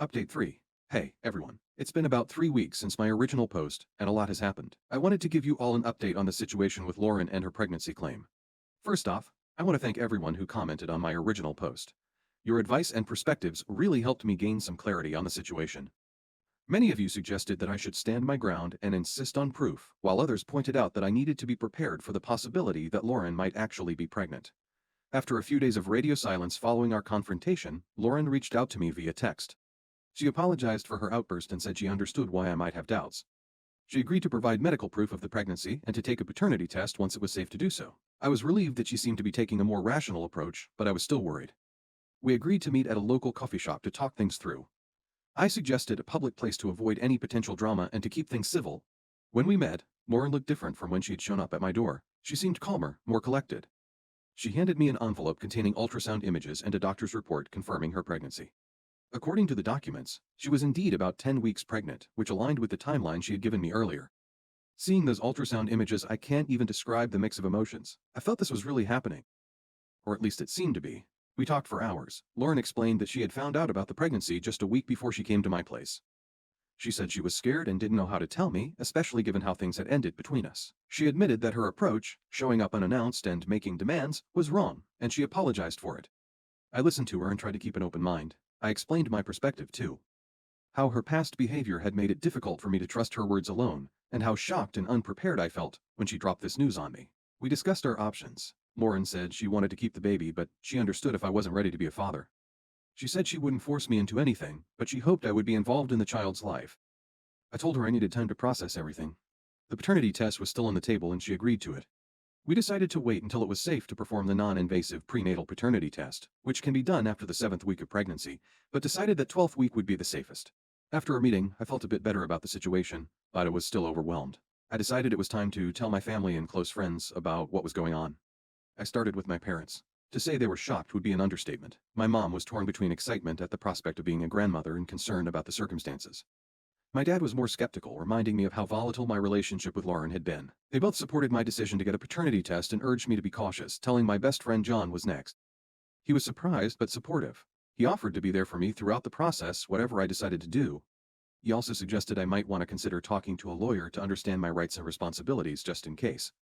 Update 3. Hey, everyone. It's been about 3 weeks since my original post, and a lot has happened. I wanted to give you all an update on the situation with Lauren and her pregnancy claim. First off, I want to thank everyone who commented on my original post. Your advice and perspectives really helped me gain some clarity on the situation. Many of you suggested that I should stand my ground and insist on proof, while others pointed out that I needed to be prepared for the possibility that Lauren might actually be pregnant. After a few days of radio silence following our confrontation, Lauren reached out to me via text. She apologized for her outburst and said she understood why I might have doubts. She agreed to provide medical proof of the pregnancy and to take a paternity test once it was safe to do so. I was relieved that she seemed to be taking a more rational approach, but I was still worried. We agreed to meet at a local coffee shop to talk things through. I suggested a public place to avoid any potential drama and to keep things civil. When we met, Lauren looked different from when she had shown up at my door. She seemed calmer, more collected. She handed me an envelope containing ultrasound images and a doctor's report confirming her pregnancy. According to the documents, she was indeed about 10 weeks pregnant, which aligned with the timeline she had given me earlier. Seeing those ultrasound images, I can't even describe the mix of emotions. I felt this was really happening. Or at least it seemed to be. We talked for hours. Lauren explained that she had found out about the pregnancy just a week before she came to my place. She said she was scared and didn't know how to tell me, especially given how things had ended between us. She admitted that her approach, showing up unannounced and making demands, was wrong, and she apologized for it. I listened to her and tried to keep an open mind. I explained my perspective too. How her past behavior had made it difficult for me to trust her words alone, and how shocked and unprepared I felt when she dropped this news on me. We discussed our options. Lauren said she wanted to keep the baby, but she understood if I wasn't ready to be a father. She said she wouldn't force me into anything, but she hoped I would be involved in the child's life. I told her I needed time to process everything. The paternity test was still on the table and she agreed to it. We decided to wait until it was safe to perform the non-invasive prenatal paternity test, which can be done after the 7th week of pregnancy, but decided that 12th week would be the safest. After a meeting, I felt a bit better about the situation, but I was still overwhelmed. I decided it was time to tell my family and close friends about what was going on. I started with my parents. To say they were shocked would be an understatement. My mom was torn between excitement at the prospect of being a grandmother and concern about the circumstances. My dad was more skeptical, reminding me of how volatile my relationship with Lauren had been. They both supported my decision to get a paternity test and urged me to be cautious, telling my best friend John was next. He was surprised but supportive. He offered to be there for me throughout the process, whatever I decided to do. He also suggested I might want to consider talking to a lawyer to understand my rights and responsibilities just in case.